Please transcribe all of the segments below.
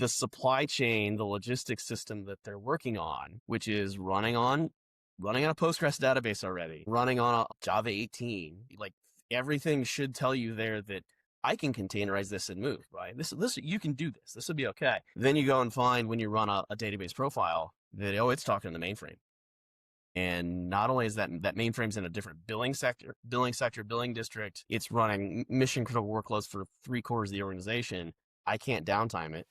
the supply chain, the logistics system that they're working on, which is running on a Postgres database already, running on a Java 18, like everything should tell you there that I can containerize this and move, right? This you can do this. This will be okay. Then you go and find when you run a database profile that, oh, it's talking to the mainframe. And not only is that mainframe's in a different billing district, it's running mission critical workloads for 3/4 of the organization. I can't downtime it.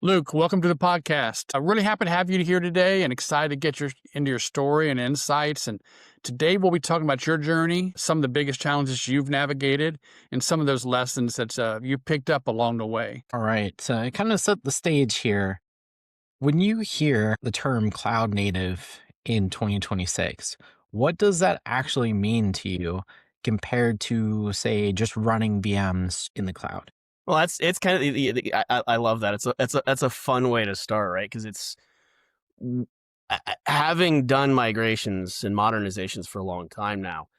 Luke, welcome to the podcast. I'm really happy to have you here today and excited to get into your story and insights. And today we'll be talking about your journey, some of the biggest challenges you've navigated, and some of those lessons that you picked up along the way. All right. So kind of set the stage here. When you hear the term cloud native in 2026, what does that actually mean to you compared to, say, just running VMs in the cloud? Well, it's kind of I love that. It's a fun way to start, right? Because it's having done migrations and modernizations for a long time now.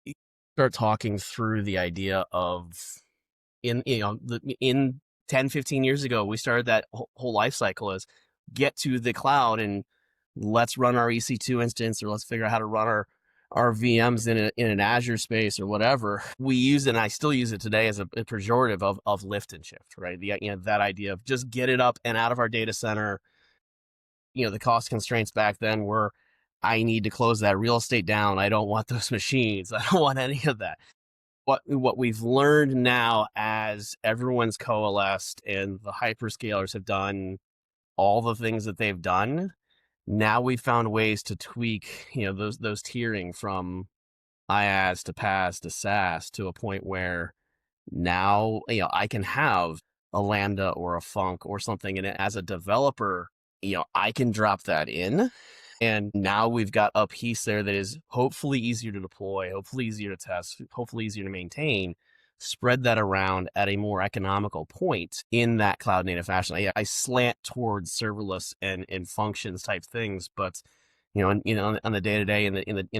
You start talking through the idea of in 10, 15 years ago, we started that whole life cycle as get to the cloud and let's run our EC2 instance, or let's figure out how to run our VMs in an Azure space or whatever. We use it, and I still use it today as a pejorative of lift and shift, right? That idea of just get it up and out of our data center. The cost constraints back then were, I need to close that real estate down. I don't want those machines. I don't want any of that. What we've learned now, as everyone's coalesced and the hyperscalers have done all the things that they've done, now we've found ways to tweak, those tiering from IaaS to PaaS to SaaS to a point where now, I can have a Lambda or a Funk or something, and as a developer, I can drop that in. And now we've got a piece there that is hopefully easier to deploy, hopefully easier to test, hopefully easier to maintain. Spread that around at a more economical point in that cloud native fashion. I slant towards serverless and functions type things, but on the day to day, in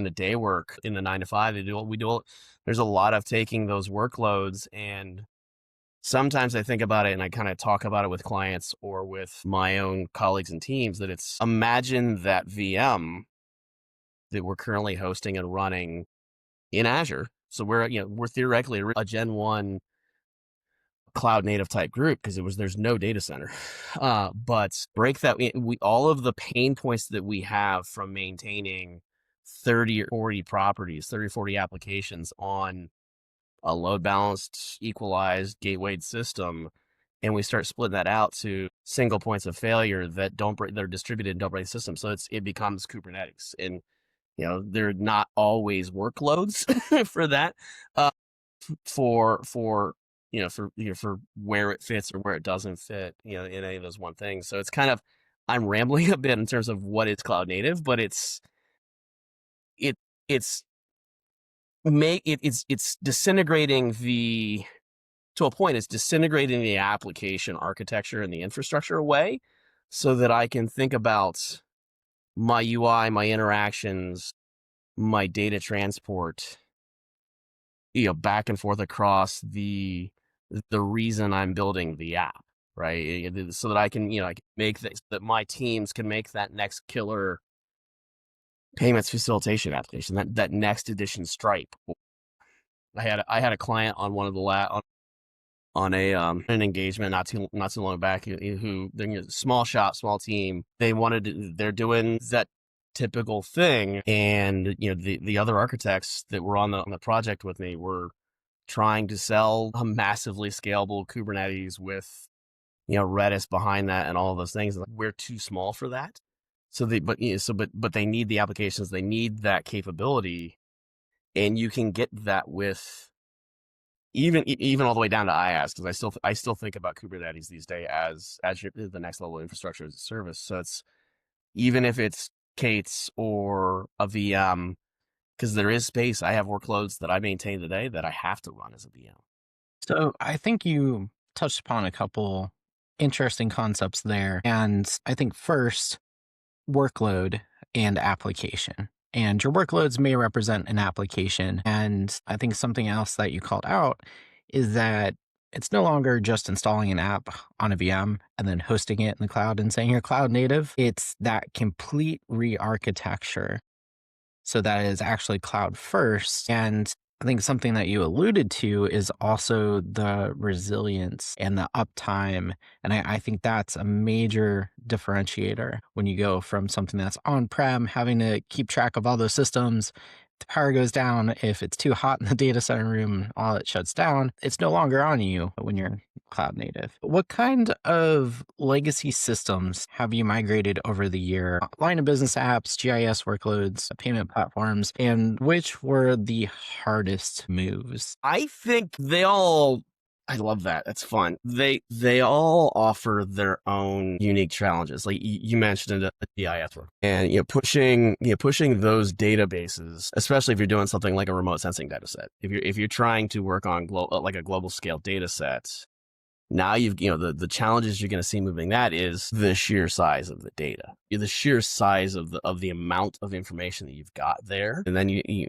the day work, in the 9 to 5, we do. There's a lot of taking those workloads, and sometimes I think about it and I kind of talk about it with clients or with my own colleagues and teams, that it's, imagine that VM that we're currently hosting and running in Azure. So we're theoretically a Gen 1 cloud native type group because there's no data center. But break that, all of the pain points that we have from maintaining 30 or 40 properties, 30 or 40 applications on a load balanced, equalized, gatewayed system, and we start splitting that out to single points of failure that they're distributed and don't break the system. So it becomes Kubernetes. And they're not always workloads for that, for where it fits or where it doesn't fit, in any of those one things. So it's kind of, I'm rambling a bit in terms of what is cloud native, but it's disintegrating to a point. It's disintegrating the application architecture and the infrastructure away, so that I can think about my UI, my interactions, my data transport, back and forth across the reason I'm building the app, right? So that I can, I can make that my teams can make that next killer payments facilitation application, that next edition Stripe. I had a client on one of the on an engagement not too long back, who, they're a small shop, small team. They're doing that typical thing, and the other architects that were on the project with me were trying to sell a massively scalable Kubernetes with Redis behind that and all of those things. We're too small for that. So but they need the applications, they need that capability, and you can get that with even all the way down to IaaS, because I still think about Kubernetes these days as the next level of infrastructure as a service. So it's, even if it's K8s or a VM, because there is space. I have workloads that I maintain today that I have to run as a VM. So I think you touched upon a couple interesting concepts there. And I think first, workload and application. And your workloads may represent an application. And I think something else that you called out is that it's no longer just installing an app on a VM and then hosting it in the cloud and saying you're cloud native. It's that complete re-architecture so that is actually cloud first. And I think something that you alluded to is also the resilience and the uptime. And I think that's a major differentiator when you go from something that's on-prem, having to keep track of all those systems. The power goes down. If it's too hot in the data center room, all it shuts down. It's no longer on you when you're cloud native. What kind of legacy systems have you migrated over the year? Line of business apps, GIS workloads, payment platforms, and which were the hardest moves? I think I love that. That's fun. They all offer their own unique challenges. Like you mentioned a GIS work, and pushing those databases, especially if you're doing something like a remote sensing data set. If you're trying to work on like a global scale data set, now you've the challenges you're going to see moving that is the sheer size of the data, the sheer size of the amount of information that you've got there, and then you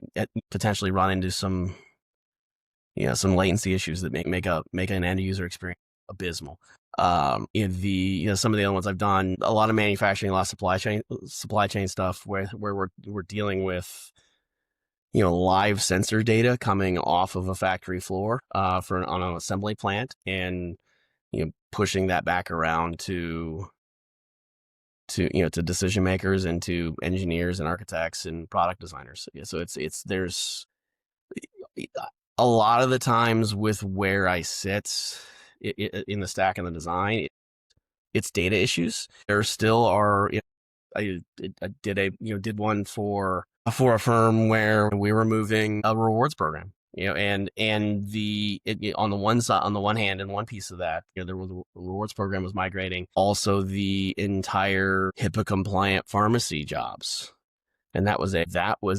potentially run into some latency issues that make an end user experience abysmal. Some of the other ones I've done, a lot of manufacturing, a lot of supply chain stuff where we're dealing with live sensor data coming off of a factory floor on an assembly plant, and pushing that back around to decision makers and to engineers and architects and product designers. So there's a lot of the times with where I sit in the stack and the design, it's data issues. There still are. I did one for a firm where we were moving a rewards program. On the one side, on the one hand, and one piece of that, the rewards program was migrating. Also, the entire HIPAA compliant pharmacy jobs. And that was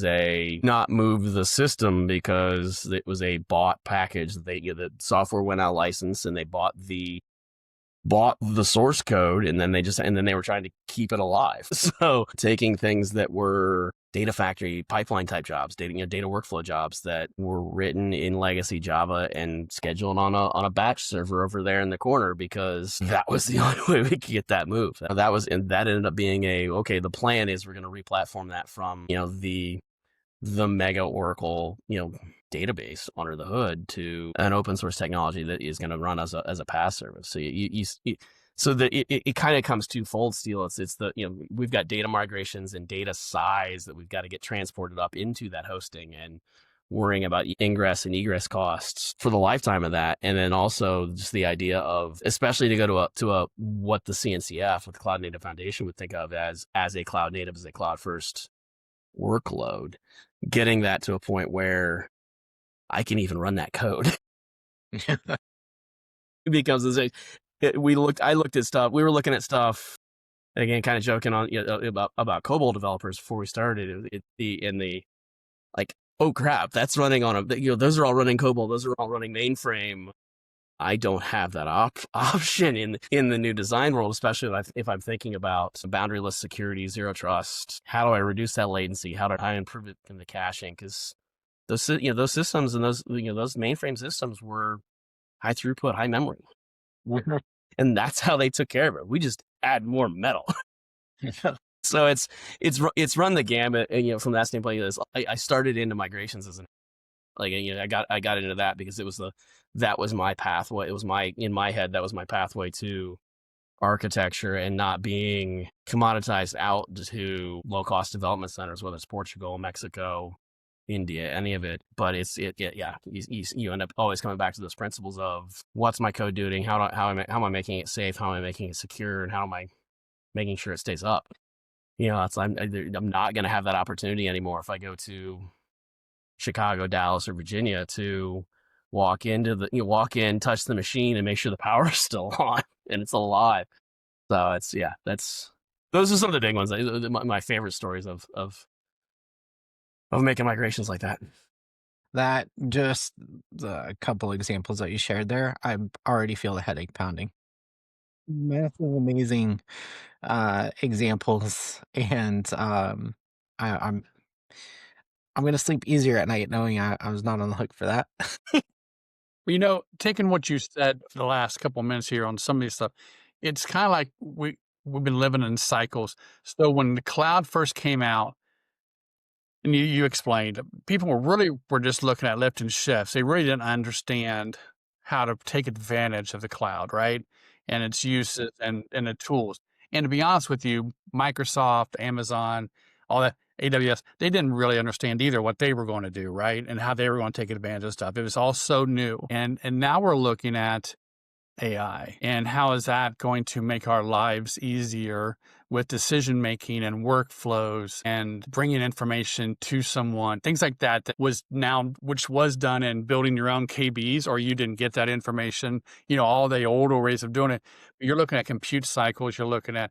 a not move the system because it was a bought package. The software went out of license, and they bought the source code, and then they were trying to keep it alive. So taking things that were data factory pipeline type jobs, data workflow jobs that were written in legacy Java and scheduled on a batch server over there in the corner, because that was the only way we could get that moved. That ended up being the plan is we're going to replatform that from the mega Oracle database under the hood to an open source technology that is going to run as a PaaS service. So it kind of comes twofold, Steel. It's we've got data migrations and data size that we've got to get transported up into that hosting, and worrying about ingress and egress costs for the lifetime of that. And then also just the idea of, especially to go to a what the CNCF, what the Cloud Native Foundation would think of as a cloud native, as a cloud first workload, getting that to a point where I can even run that code. Because I looked at stuff. We were looking at stuff, again, kind of joking on about COBOL developers before we started. Oh crap, that's running on those are all running COBOL. Those are all running mainframe. I don't have that option in the new design world, especially if I'm thinking about boundaryless security, zero trust. How do I reduce that latency? How do I improve it in the caching? Because those systems and those mainframe systems were high throughput, high memory, and that's how they took care of it. We just add more metal. So it's run the gamut, and from that standpoint, I started into migrations as I got into that because that was my pathway. It was in my head, that was my pathway to architecture and not being commoditized out to low cost development centers, whether it's Portugal, Mexico, India, any of it. But you end up always coming back to those principles of what's my code doing, how am I making it safe, how am I making it secure, and how am I making sure it stays up. I'm not going to have that opportunity anymore if I go to Chicago, Dallas, or Virginia to walk in, touch the machine, and make sure the power is still on and it's alive. So those are some of the big ones. My favorite stories of making migrations like that. That just the couple examples that you shared there, I already feel the headache pounding. massive, amazing examples, and I, I'm gonna sleep easier at night knowing I was not on the hook for that. Well, taking what you said for the last couple of minutes here on some of these stuff, it's kind of like we've been living in cycles. So when the cloud first came out, and you explained, people were just looking at lift and shifts. They really didn't understand how to take advantage of the cloud, right? And its uses and the tools. And to be honest with you, Microsoft, Amazon, all that, AWS, they didn't really understand either what they were going to do, right? And how they were going to take advantage of stuff. It was all so new. And now we're looking at AI and how is that going to make our lives easier with decision making and workflows and bringing information to someone, things like that, which was done in building your own KBs, or you didn't get that information, all the older ways of doing it. You're looking at compute cycles, you're looking at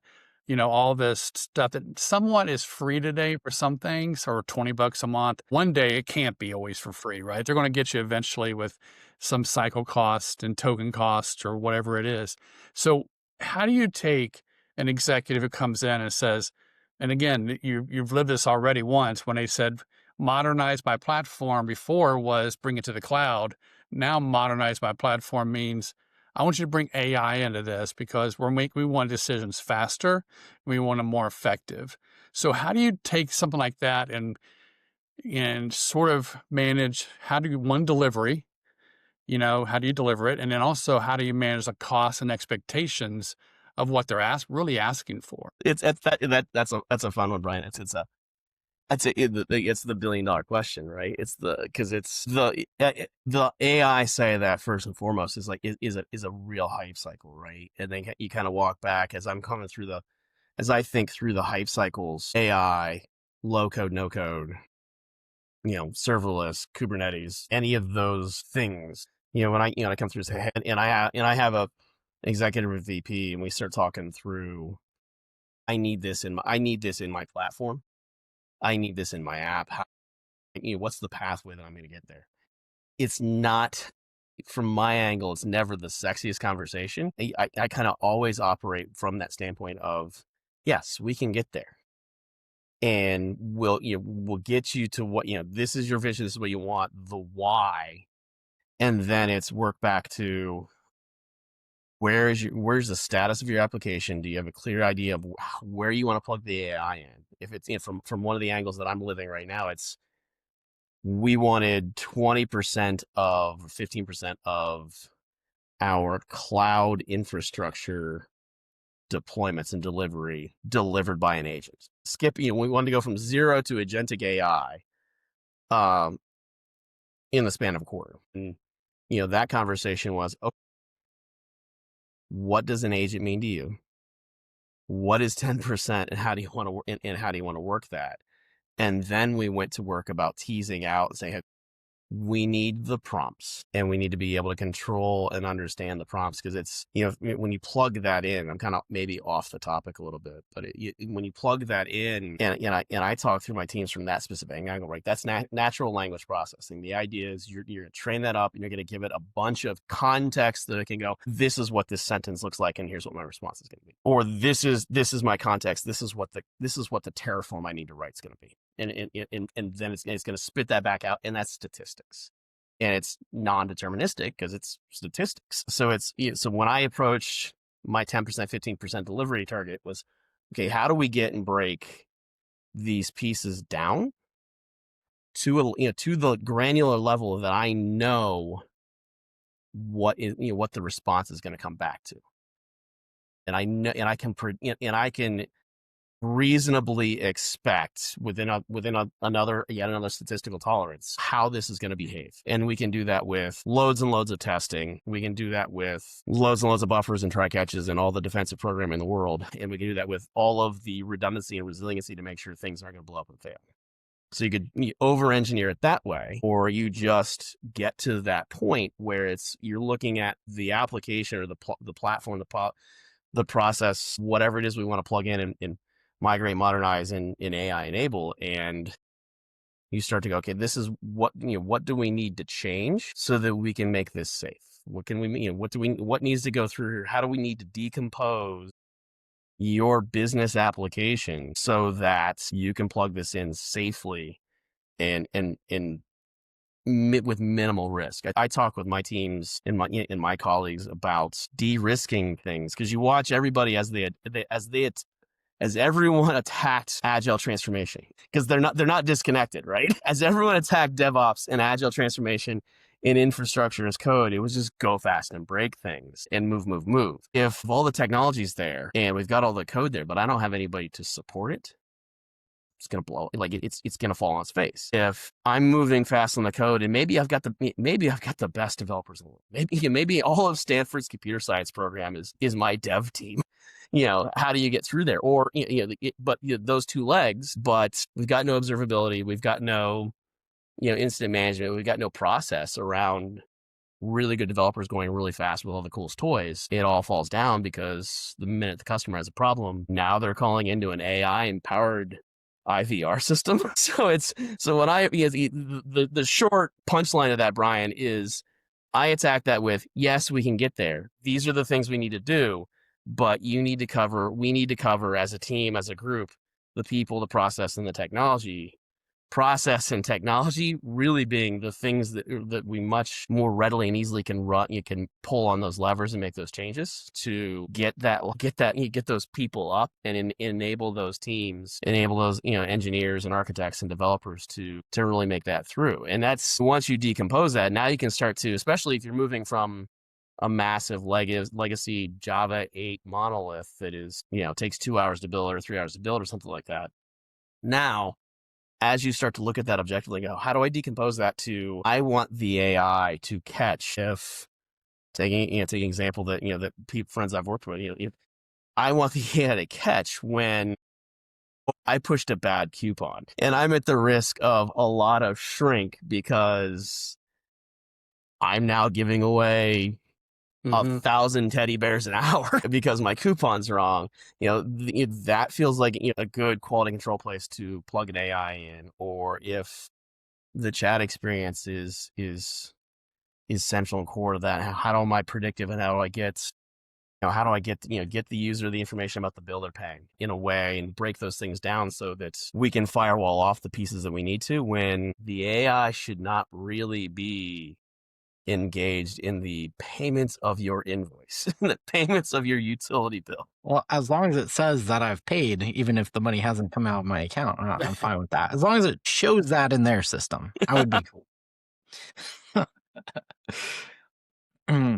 all this stuff that somewhat is free today for some things, or $20 a month. One day it can't be always for free, right? They're going to get you eventually with some cycle cost and token cost or whatever it is. So how do you take an executive who comes in and says, and again, you've lived this already once when they said, modernize my platform before was bring it to the cloud. Now modernize my platform means I want you to bring AI into this because we want decisions faster. We want them more effective. So how do you take something like that and sort of manage, delivery, how do you deliver it? And then also, how do you manage the costs and expectations of what they're really asking for? That's a fun one, Brian. It's the $1 billion question, right? Because it's the AI say that first and foremost is a real hype cycle, right? And then you kind of walk back as I think through the hype cycles, AI, low code, no code, serverless, Kubernetes, any of those things. When I come through and I have a executive with VP and we start talking through, I need this in my platform. I need this in my app. What's the pathway that I'm going to get there? It's not, from my angle, it's never the sexiest conversation. I kind of always operate from that standpoint of, yes, we can get there. And we'll get you to what, this is your vision, this is what you want, the why. And then it's work back to where's the status of your application? Do you have a clear idea of where you want to plug the AI in? If it's from one of the angles that I'm living right now, we wanted 20% of 15% of our cloud infrastructure deployments and delivery delivered by an agent. We wanted to go from 0 to agentic AI in the span of a quarter. And that conversation was, okay, what does an agent mean to you? What is 10% and how do you want to work that? And then we went to work about teasing out and saying, hey, we need the prompts and we need to be able to control and understand the prompts, because it's, when you plug that in, I'm kind of maybe off the topic a little bit, but when you plug that in and I talk through my teams from that specific angle, right? That's natural language processing. The idea is you're going to train that up and you're going to give it a bunch of context that it can go, this is what this sentence looks like and here's what my response is going to be. Or this is my context. This is what the Terraform I need to write is going to be. And then it's going to spit that back out, and that's statistics, and it's non-deterministic because it's statistics. So so when I approach my 10%, 15% delivery target was, okay, how do we get and break these pieces down to the granular level that I know what the response is going to come back to, and I know, and I can reasonably expect within another statistical tolerance how this is going to behave. And we can do that with loads and loads of testing. We can do that with loads and loads of buffers and try catches and all the defensive programming in the world. And we can do that with all of the redundancy and resiliency to make sure things aren't going to blow up and fail. So you could over-engineer it that way, or you just get to that point where you're looking at the application or the platform, the process, whatever it is we want to plug in and migrate, modernize, and in AI enable, and you start to go, okay, this is what do we need to change so that we can make this safe? What can we mean? What needs to go through here? How do we need to decompose your business application so that you can plug this in safely and with minimal risk? I talk with my teams and my colleagues about de-risking things, because you watch everybody as everyone attacked agile transformation, because they're not disconnected, right? As everyone attacked DevOps and agile transformation in infrastructure as code, it was just go fast and break things and move. If all the technology's there and we've got all the code there, but I don't have anybody to support it, it's gonna blow. Like it's gonna fall on its face. If I'm moving fast on the code, and maybe I've got the best developers in the world. Maybe all of Stanford's computer science program is my dev team. How do you get through there? Or those two legs, but we've got no observability, we've got no incident management, we've got no process around really good developers going really fast with all the coolest toys. It all falls down because the minute the customer has a problem, now they're calling into an AI empowered IVR system. So when the short punchline of that, Brian, is I attack that with, yes, we can get there. These are the things we need to do, but we need to cover as a team, as a group, the people, the process, and the technology. Process and technology really being the things that we much more readily and easily can run. You can pull on those levers and make those changes to get those people up and enable those teams, enable those engineers and architects and developers to really make that through. And that's, once you decompose that, now you can start to, especially if you're moving from a massive legacy Java 8 monolith that is takes 2 hours to build or 3 hours to build or something like that. Now, as you start to look at that objectively, go, how do I decompose that to, I want the AI to catch, if taking example that friends I've worked with, I want the AI to catch when I pushed a bad coupon and I'm at the risk of a lot of shrink because I'm now giving away 1,000 teddy bears an hour because my coupon's wrong. That feels like a good quality control place to plug an AI in. Or if the chat experience is central and core to that, how am I predictive, and how do I get get the user the information about the bill they're paying in a way, and break those things down so that we can firewall off the pieces that we need to, when the AI should not really be engaged in the payments of your invoice, the payments of your utility bill. Well, as long as it says that I've paid, even if the money hasn't come out of my account, I'm fine with that. As long as it shows that in their system, I would be cool.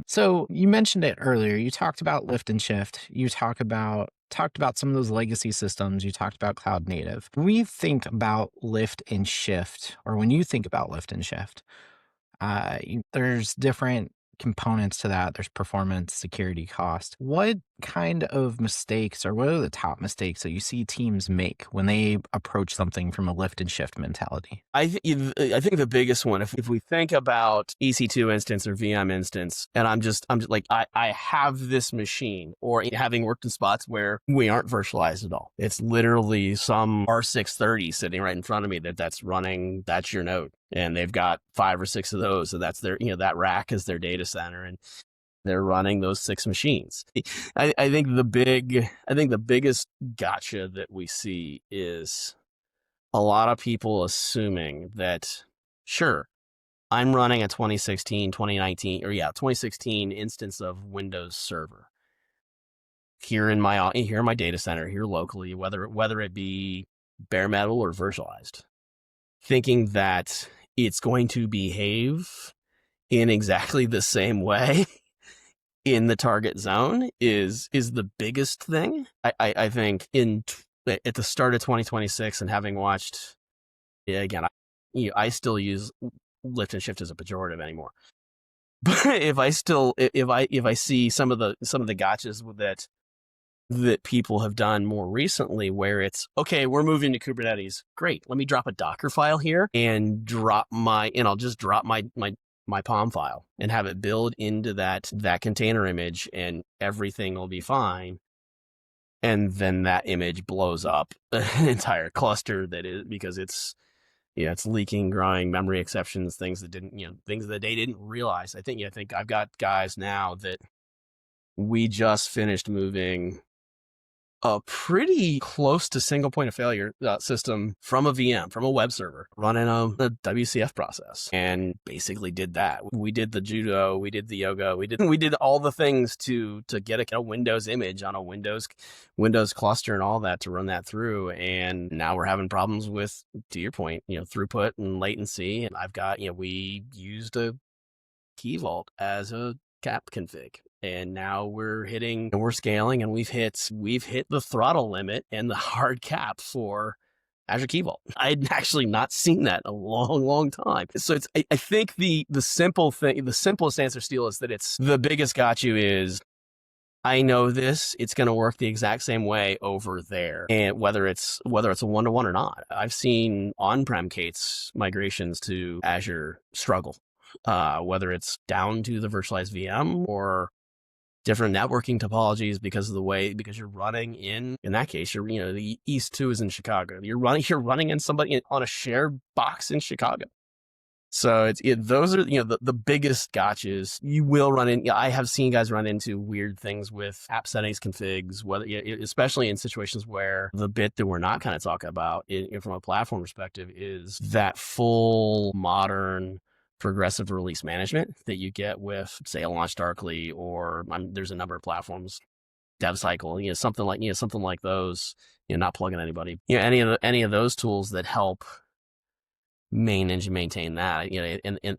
So you mentioned it earlier. You talked about lift and shift. You talked about some of those legacy systems. You talked about cloud native. When we think about lift and shift, or when you think about lift and shift, there's different components to that. There's performance, security, cost. What kind of mistakes, or what are the top mistakes that you see teams make when they approach something from a lift and shift mentality? I think the biggest one, if we think about EC2 instance or VM instance, and I'm just like, I have this machine, or having worked in spots where we aren't virtualized at all. It's literally some R630 sitting right in front of me that's running, that's your node. And they've got 5 or 6 of those. So that's their, that rack is their data center, and they're running those 6 machines. I think the biggest gotcha that we see is a lot of people assuming that, sure, I'm running a 2016 instance of Windows Server here in my data center here locally, whether it be bare metal or virtualized, thinking that it's going to behave in exactly the same way in the target zone is the biggest thing. I think at the start of 2026, and having watched, again, I still use lift and shift as a pejorative anymore. But if I see some of the gotchas that people have done more recently, where it's, okay, we're moving to Kubernetes. Great. Let me drop a Docker file here and I'll just drop my POM file and have it build into that container image, and everything will be fine. And then that image blows up an entire cluster because it's Yeah, it's leaking, growing, memory exceptions, things that they didn't realize. I think I've got guys now that we just finished moving a pretty close to single point of failure system from a VM, from a web server, running a WCF process, and basically did that. We did the judo, we did the yoga, we did all the things to get a Windows image on a Windows cluster and all that to run that through. And now we're having problems with, to your point, throughput and latency. And I've got, we used a key vault as a cap config, and now we're scaling, and we've hit the throttle limit and the hard cap for Azure Key Vault. I'd actually not seen that in a long time. So I think the simplest answer, Steele, is that it's the biggest got you is, I know this, it's going to work the exact same way over there. And whether it's a one-to-one or not, I've seen on-prem Kate's migrations to Azure struggle. Whether it's down to the virtualized VM or different networking topologies because you're running in that case, the East 2 is in Chicago. You're running in somebody on a shared box in Chicago. So those are, the biggest gotchas you will run in. I have seen guys run into weird things with app settings configs, especially in situations where the bit that we're not kind of talking about from a platform perspective is that full modern progressive release management that you get with, say, a LaunchDarkly, or there's a number of platforms, DevCycle, something like those. Not plugging anybody. Any of those tools that help maintain that.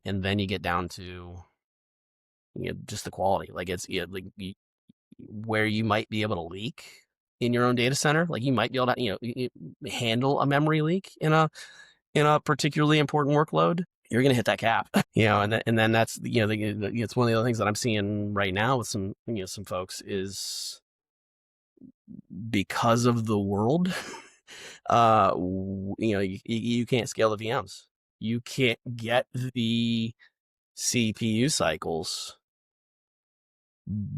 And then you get down to just the quality. Like it's where you might be able to leak in your own data center. Like you might be able to handle a memory leak in a particularly important workload. You're going to hit that cap, and then that's, it's one of the other things that I'm seeing right now with some folks is because of the world, you can't scale the VMs. You can't get the CPU cycles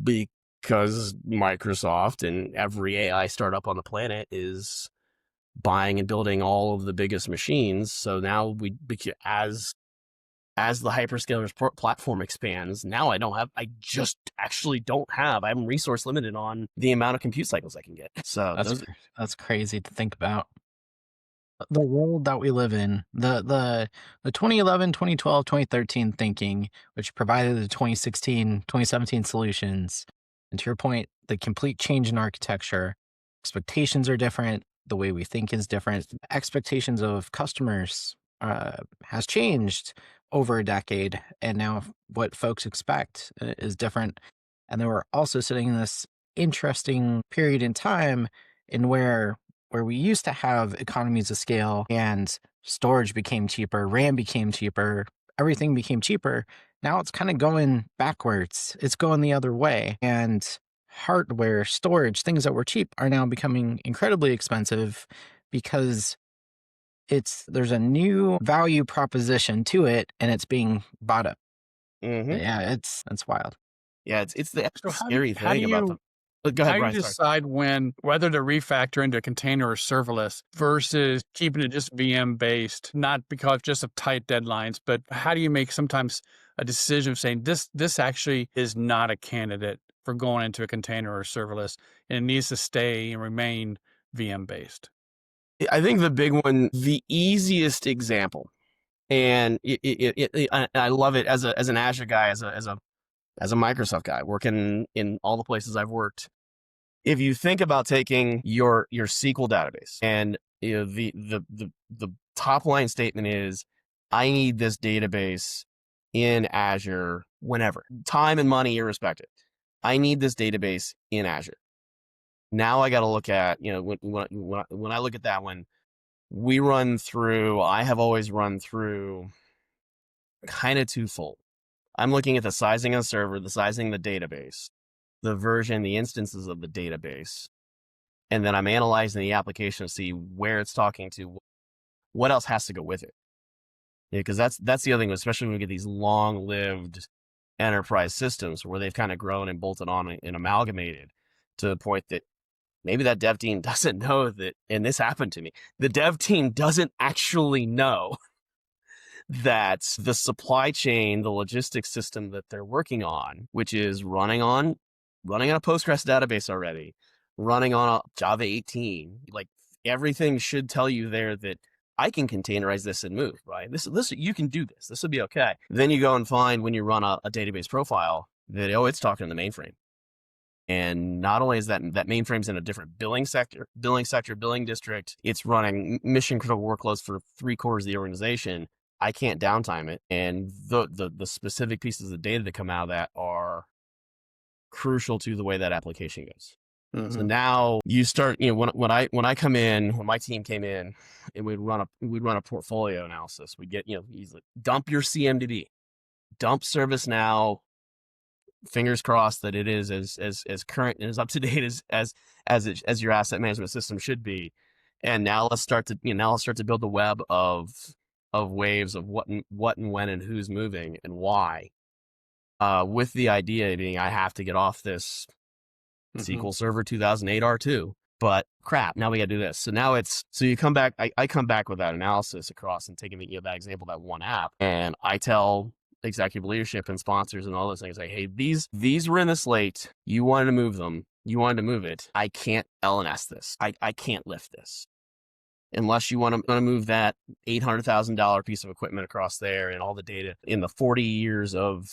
because Microsoft and every AI startup on the planet is buying and building all of the biggest machines. So now as the hyperscalers platform expands, now I'm resource limited on the amount of compute cycles I can get. So that's crazy to think about. The world that we live in, the 2011, 2012, 2013 thinking, which provided the 2016, 2017 solutions. And to your point, the complete change in architecture, expectations are different. The way we think is different. Expectations of customers has changed over a decade, and now what folks expect is different. And then we're also sitting in this interesting period in time in where we used to have economies of scale and storage became cheaper, RAM became cheaper, everything became cheaper. Now it's kind of going backwards. It's going the other way. And hardware, storage, things that were cheap are now becoming incredibly expensive because there's a new value proposition to it, and it's being bought up. Mm-hmm. Yeah, it's wild. Yeah, it's the scary thing about them. Go ahead, how do Brian, you decide whether to refactor into a container or serverless versus keeping it just VM based, not because just of tight deadlines, but how do you make sometimes a decision of saying this actually is not a candidate for going into a container or serverless, and it needs to stay and remain VM based? I think the big one, the easiest example, and I love it as an Azure guy, as a Microsoft guy, working in all the places I've worked. If you think about taking your SQL database, and the top line statement is, I need this database in Azure whenever, time and money irrespective. I need this database in Azure. Now I got to look at, when I look at that one, I have always run through kind of twofold. I'm looking at the sizing of the server, the sizing of the database, the version, the instances of the database, and then I'm analyzing the application to see where it's talking to, what else has to go with it. Because that's the other thing, especially when we get these long-lived enterprise systems where they've kind of grown and bolted on and amalgamated to the point that maybe that dev team doesn't know that, and this happened to me, the dev team doesn't actually know that the supply chain, the logistics system that they're working on, which is running on a Postgres database already, running on a Java 18, like everything should tell you there that I can containerize this and move, right? This you can do this. This would be okay. Then you go and find when you run a database profile that, oh, it's talking to the mainframe. And not only is that mainframe's in a different billing district, it's running mission critical workloads for 3/4 of the organization. I can't downtime it. And the specific pieces of data that come out of that are crucial to the way that application goes. Mm-hmm. So now you start, when I come in, when my team came in, and we'd run a portfolio analysis. We'd get, easily dump your CMDB, dump ServiceNow. Fingers crossed that it is as current and as up to date as your asset management system should be. And now let's start to build the web of waves of what and when and who's moving and why. With the idea being I have to get off this SQL Server 2008 R2. But crap, now we got to do this. So now you come back. I come back with that analysis across and taking that example, that one app, and I tell executive leadership and sponsors and all those things, like, hey, these were in the slate. You wanted to move them. You wanted to move it. I can't LNS this. I can't lift this unless you want to move that $800,000 piece of equipment across there and all the data in the 40 years of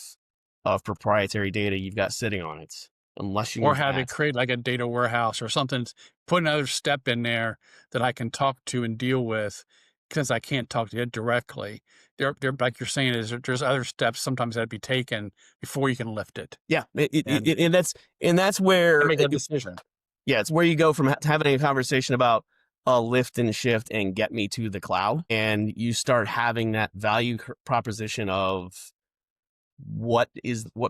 proprietary data you've got sitting on it. Unless you or have it create like a data warehouse or something, put another step in there that I can talk to and deal with, because I can't talk to it directly. They're like you're saying, there's other steps sometimes that be taken before you can lift it. Yeah, and that's where make a decision. Yeah, it's where you go from having a conversation about a lift and shift and get me to the cloud, and you start having that value proposition of what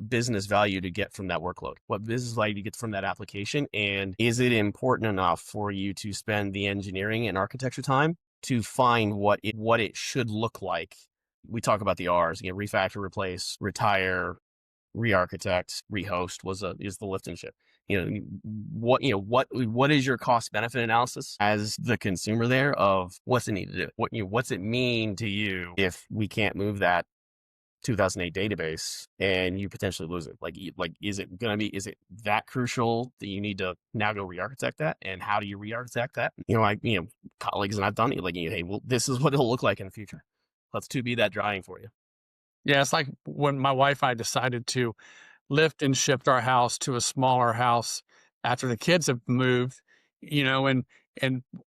business value to get from that workload, what business value to get from that application, and is it important enough for you to spend the engineering and architecture time to find what it should look like. We talk about the R's, refactor, replace, retire, re-architect, rehost is the lift and shift. What is your cost benefit analysis as the consumer there of what's it need to do? What's it mean to you if we can't move that 2008 database and you potentially lose it? Is it that crucial that you need to now go re-architect that? And how do you re-architect that? Colleagues and I've done it, hey, well, this is what it'll look like in the future. Let's be that drying for you. Yeah, it's like when my wife and I decided to lift and shift our house to a smaller house after the kids have moved, and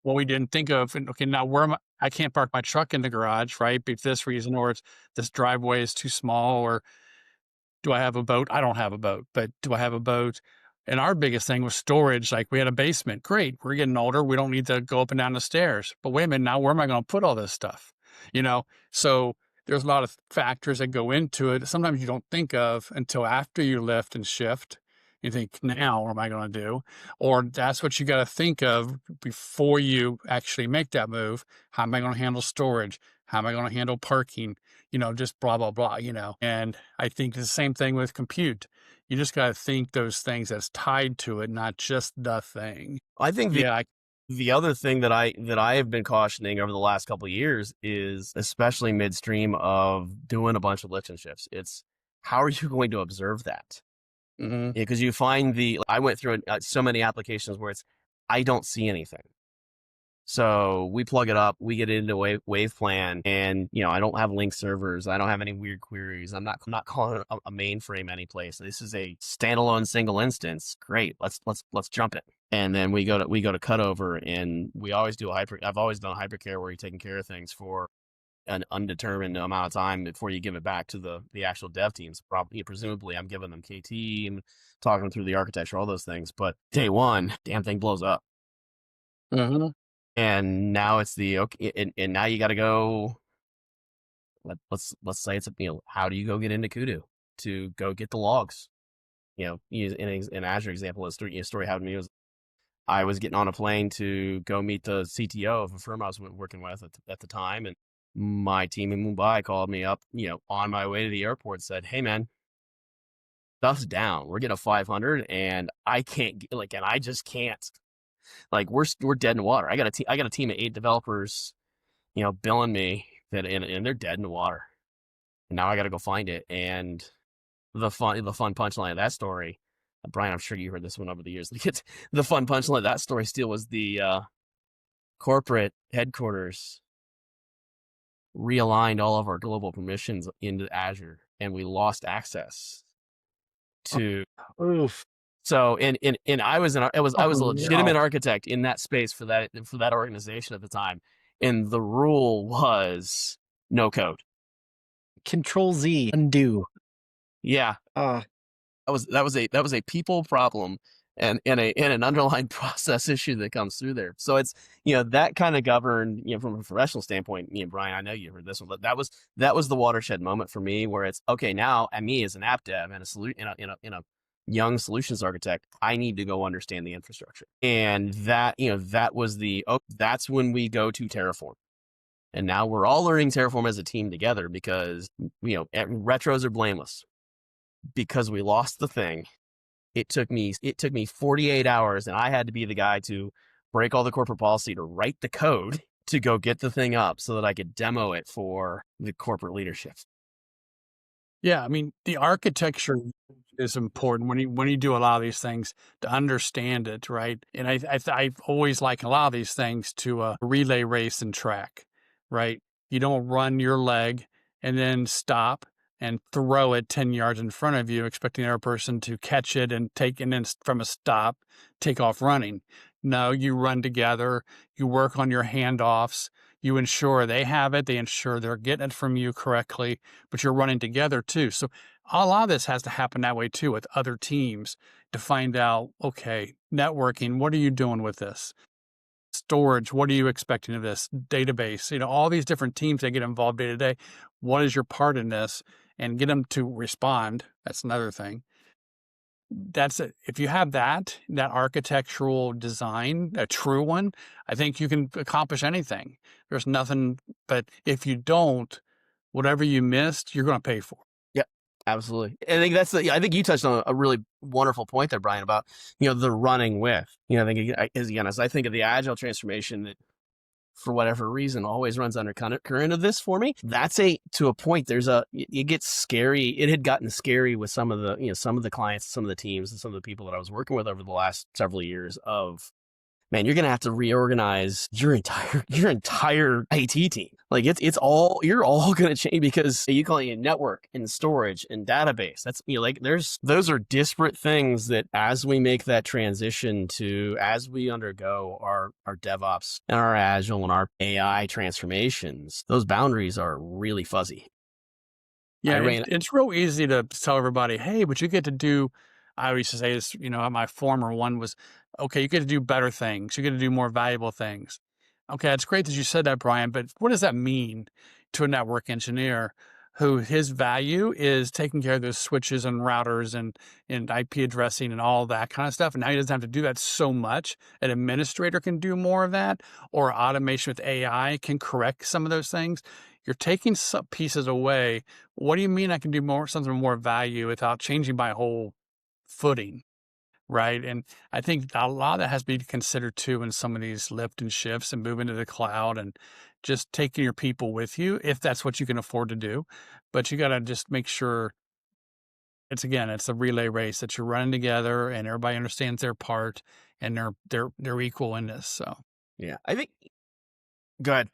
what we didn't think of, and okay, now where am I can't park my truck in the garage, right? For this reason, or this driveway is too small, or do I have a boat? I don't have a boat, but do I have a boat? And our biggest thing was storage. Like, we had a basement. Great. We're getting older. We don't need to go up and down the stairs. But wait a minute, now where am I going to put all this stuff? So there's a lot of factors that go into it. Sometimes you don't think of until after you lift and shift. You think, now what am I going to do? Or that's what you got to think of before you actually make that move. How am I going to handle storage? How am I going to handle parking? Just blah, blah, blah, And I think the same thing with compute. You just got to think those things that's tied to it, not just the thing. I think the other thing that I have been cautioning over the last couple of years is, especially midstream of doing a bunch of lift and shifts, it's how are you going to observe that? Mm-hmm. Because you find I went through so many applications where I don't see anything. So we plug it up, we get into wave plan, and I don't have link servers, I don't have any weird queries, I'm not calling it a mainframe any place. This is a standalone single instance. Great, let's jump it. And then we go to cutover, and we always do I've always done hypercare where you're taking care of things for an undetermined amount of time before you give it back to the actual dev teams. Presumably I'm giving them KT and talking them through the architecture, all those things. But day one, damn thing blows up. Mm-hmm. And now it's and now you got to go. Let's say it's how do you go get into Kudu to go get the logs? In Azure example, a story happened to me was I was getting on a plane to go meet the CTO of a firm I was working with at the time, and my team in Mumbai called me up, on my way to the airport, said, "Hey man, stuff's down. We're getting a 500, and I can't and I just can't. We're dead in the water. I got a team of 8 developers, billing me and they're dead in the water. And now I got to go find it. And the fun punchline of that story, Brian, I'm sure you heard this one over the years. The fun punchline of that story still was the corporate headquarters realigned all of our global permissions into Azure, and we lost access to. Oof. So and I was I was a legitimate No. architect in that space for that organization at the time, and the rule was no code. Control Z, undo. Yeah, that was a people problem and an underlying process issue that comes through there. So it's that kind of governed from a professional standpoint. Brian, I know you heard this one, but that was the watershed moment for me where it's okay now. And me as an app dev and in a young solutions architect, I need to go understand the infrastructure, and that was that's when we go to Terraform. And now we're all learning Terraform as a team together because retros are blameless. Because we lost the thing, it took me 48 hours, and I had to be the guy to break all the corporate policy to write the code to go get the thing up so that I could demo it for the corporate leadership. Yeah, I mean, the architecture is important when you do a lot of these things to understand it, right? And I always like a lot of these things to relay race and track, right? You don't run your leg and then stop and throw it 10 yards in front of you, expecting the other person to catch it and then from a stop, take off running. No, you run together, you work on your handoffs, you ensure they have it, they ensure they're getting it from you correctly, but you're running together too. So a lot of this has to happen that way too with other teams to find out, okay, networking, what are you doing with this? Storage, what are you expecting of this? Database, all these different teams that get involved day to day. What is your part in this? And get them to respond. That's another thing. That's it. If you have that architectural design, a true one, I think you can accomplish anything. There's nothing, but if you don't, whatever you missed, you're going to pay for. Yeah, absolutely. I think I think you touched on a really wonderful point there, Brian, about, the running with, I think as I think of the agile transformation that, for whatever reason, always runs under current of this for me. That's to a point. It gets scary. It had gotten scary with some of the clients, some of the teams, and some of the people that I was working with over the last several years of, man, you're going to have to reorganize your entire IT team. Like you're all going to change because you call it network and storage and database. That's, those are disparate things that as we make that transition as we undergo our DevOps and our Agile and our AI transformations, those boundaries are really fuzzy. Yeah, it's real easy to tell everybody, hey, but you get to do, I used to say this, my former one was, okay, you get to do better things. You get to do more valuable things. Okay, it's great that you said that, Brian, but what does that mean to a network engineer who his value is taking care of those switches and routers and IP addressing and all that kind of stuff? And now he doesn't have to do that so much. An administrator can do more of that, or automation with AI can correct some of those things. You're taking some pieces away. What do you mean I can do something more value without changing my whole footing? Right. And I think a lot of that has to be considered too in some of these lift and shifts and moving to the cloud and just taking your people with you if that's what you can afford to do. But you got to just make sure it's a relay race that you're running together and everybody understands their part and they're equal in this. So, yeah, I think. Go ahead.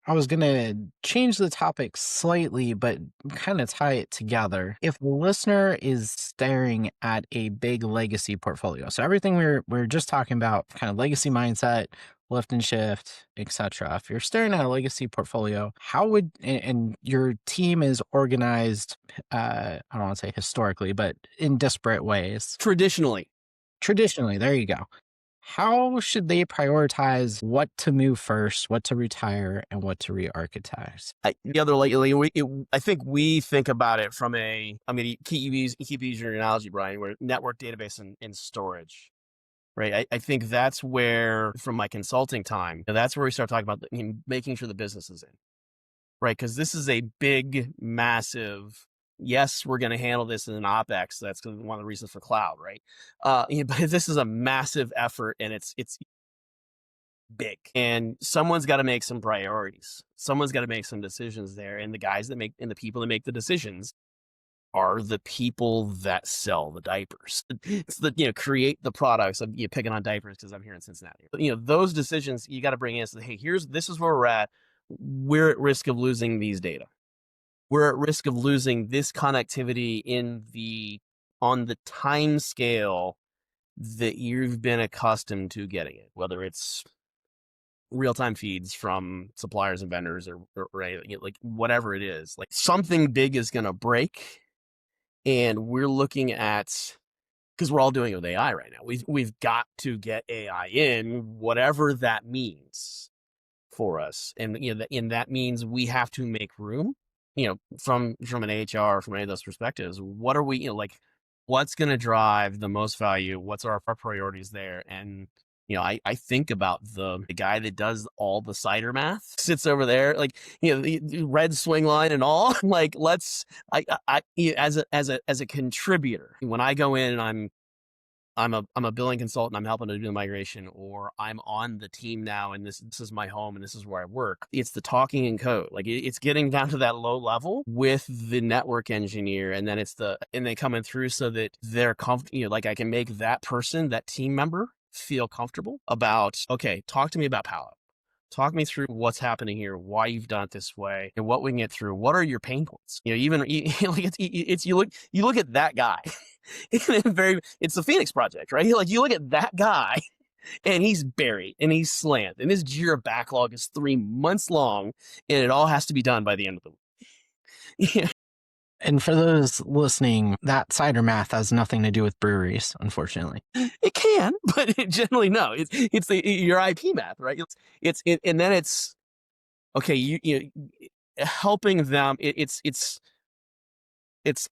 I was going to change the topic slightly, but kind of tie it together. If the listener is staring at a big legacy portfolio, so everything we're just talking about, kind of legacy mindset, lift and shift, etc. If you're staring at a legacy portfolio, and your team is organized, I don't want to say historically, but in disparate ways. Traditionally, there you go. How should they prioritize what to move first, what to retire, and what to re-architect? I think we think about it from keep using your analogy, Brian, where network, database, and storage, right? I think that's where, from my consulting time, that's where we start talking about making sure the business is in, right? Because this is a big, massive. Yes, we're going to handle this in an OpEx. That's one of the reasons for cloud, right? But this is a massive effort, and it's big, and someone's got to make some priorities. Someone's got to make some decisions there, and the people that make the decisions are the people that sell the diapers. It's create the products. I'm picking on diapers because I'm here in Cincinnati. But, those decisions you got to bring in. So, hey, this is where we're at. We're at risk of losing these data. We're at risk of losing this connectivity on the time scale that you've been accustomed to getting it, whether it's real-time feeds from suppliers and vendors or like whatever it is. Like something big is going to break, and we're looking at, because we're all doing it with AI right now. We've got to get AI in, whatever that means for us, and that means we have to make room. From an HR, from any of those perspectives, what are we like? What's going to drive the most value? What's our priorities there? And I think about the guy that does all the cider math, sits over there, like the red swing line and all. Like as a contributor, when I go in and I'm a billing consultant, I'm helping to do the migration, or I'm on the team now and this is my home and this is where I work. It's the talking in code. Like it's getting down to that low level with the network engineer, and then and they coming through so that they're comfortable. Like I can make that person, that team member, feel comfortable about, okay, talk to me about Palo. Talk me through what's happening here, why you've done it this way, and what we can get through. What are your pain points? Even you look at that guy. It's the Phoenix Project, right? You look at that guy, and he's buried, and he's slammed, and his Jira backlog is 3 months long, and it all has to be done by the end of the week. Yeah. And for those listening, that cider math has nothing to do with breweries, unfortunately. It can, but generally no. It's your IP math, right? And then it's okay. You helping them. It's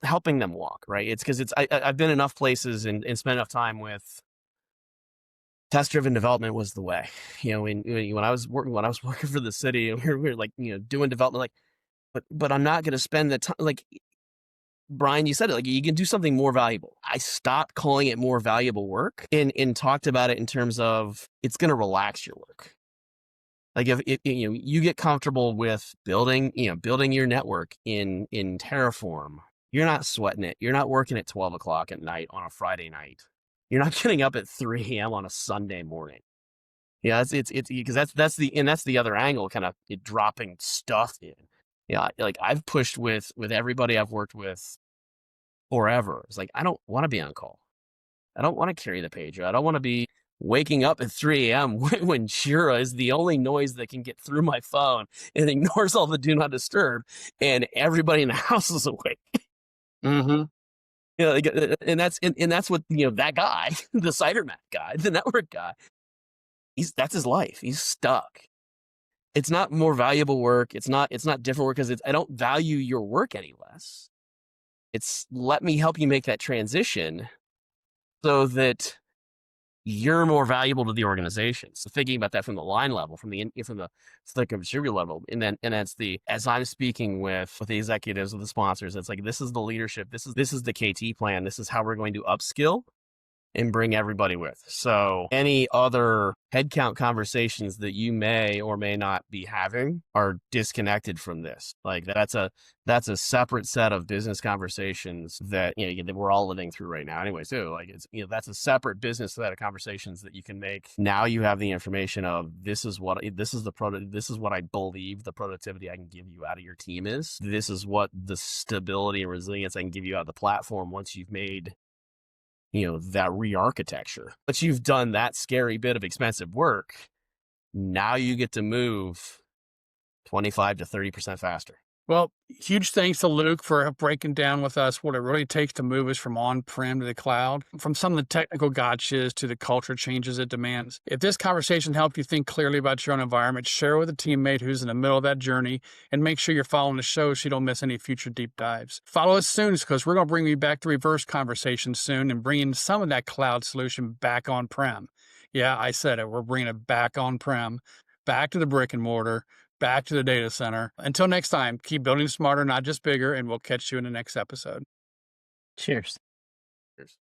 helping them walk, right? It's because I've been enough places and spent enough time with test-driven development was the way. When I was working for the city, and we were like doing development, like, but I'm not going to spend the time like. Brian, you said it, like you can do something more valuable. I stopped calling it more valuable work and talked about it in terms of it's going to relax your work. Like if you get comfortable with building your network in Terraform, you're not sweating it. You're not working at 12 o'clock at night on a Friday night. You're not getting up at 3 a.m. on a Sunday morning. Yeah, it's because that's the other angle, kind of dropping stuff in. Yeah, like I've pushed with everybody I've worked with forever. It's like, I don't want to be on call. I don't want to carry the pager. I don't want to be waking up at 3 a.m. when Jira is the only noise that can get through my phone and ignores all the do not disturb, and everybody in the house is awake. Mm-hmm. And that's what that guy, the cider mat guy, the network guy, that's his life. He's stuck. It's not more valuable work. It's not different work because I don't value your work any less. It's let me help you make that transition so that you're more valuable to the organization. So thinking about that from the line level, from the contributor level, and that's as I'm speaking with the executives, with the sponsors, it's like, this is the leadership. This is the KT plan. This is how we're going to upskill and bring everybody with. So any other headcount conversations that you may or may not be having are disconnected from this. Like that's a separate set of business conversations that that we're all living through right now anyway too. Like it's that's a separate business set of conversations that you can make. Now you have the information of this is what I believe the productivity I can give you out of your team is. This is what the stability and resilience I can give you out of the platform once you've made that re-architecture. But you've done that scary bit of expensive work. Now you get to move 25 to 30% faster. Well, huge thanks to Luke for breaking down with us what it really takes to move us from on-prem to the cloud, from some of the technical gotchas to the culture changes it demands. If this conversation helped you think clearly about your own environment, share with a teammate who's in the middle of that journey, and make sure you're following the show so you don't miss any future deep dives. Follow us soon, because we're going to bring you back to reverse conversations soon and bringing some of that cloud solution back on-prem. Yeah, I said it. We're bringing it back on-prem, back to the brick and mortar, back to the data center. Until next time, keep building smarter, not just bigger, and we'll catch you in the next episode. Cheers. Cheers.